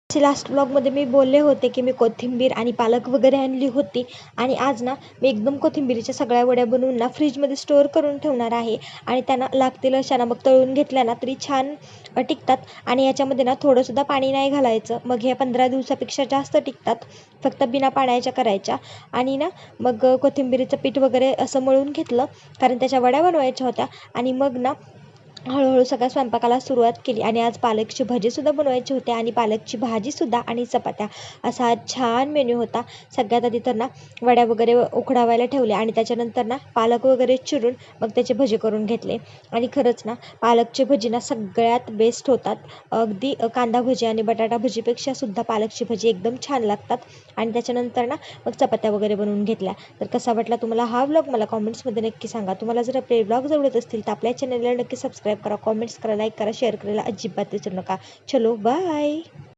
Last ब्लॉगमध्ये मी बोलले होते की मी कोथिंबीर आणि पालक वगैरे आणली होती आणि आज ना मी एकदम कोथिंबीरीच्या सगळ्या वड्या बनवून ना फ्रीजमध्ये स्टोअर करून ठेवणार आहे आणि त्यांना लागतील अशा ना मग तळून घेतल्या ना तरी छान टिकतात. आणि याच्यामध्ये ना थोडंसुद्धा पाणी नाही घालायचं, मग हे 15 दिवसापेक्षा जास्त टिकतात. फक्त बिना पाण्याच्या करायच्या. आणि ना मग कोथिंबीरीचं पीठ वगैरे असं मळून घेतलं कारण त्याच्या वड्या बनवायच्या होत्या. आणि मग ना हळूहळू सगळ्या स्वयंपाकाला सुरुवात केली. आणि आज पालकची भजीसुद्धा बनवायची होती आणि पालकची भाजीसुद्धा आणि चपात्या असा आज छान मेन्यू होता. सगळ्यात आधी तर ना वड्या वगैरे उकडावायला ठेवल्या आणि त्याच्यानंतर ना पालक वगैरे चिरून मग त्याचे भजी करून घेतले. आणि खरंच ना पालकची भजी ना सगळ्यात बेस्ट होतात. अगदी कांदा भजी आणि बटाटा भजीपेक्षा सुद्धा पालकची भजी एकदम छान लागतात. आणि त्याच्यानंतर ना मग चपात्या वगैरे बनवून घेतल्या. तर कसा वाटला तुम्हाला हा व्लॉग मला कॉमेंट्समध्ये नक्की सांगा. तुम्हाला जर आपले व्लॉग आवडत असतील तर आपल्या चॅनलला नक्की सबस्क्राईब करा, कॉमेंट्स करा, लाईक करा, शेअर करायला अजिबात विसरू नका. चलो बाय.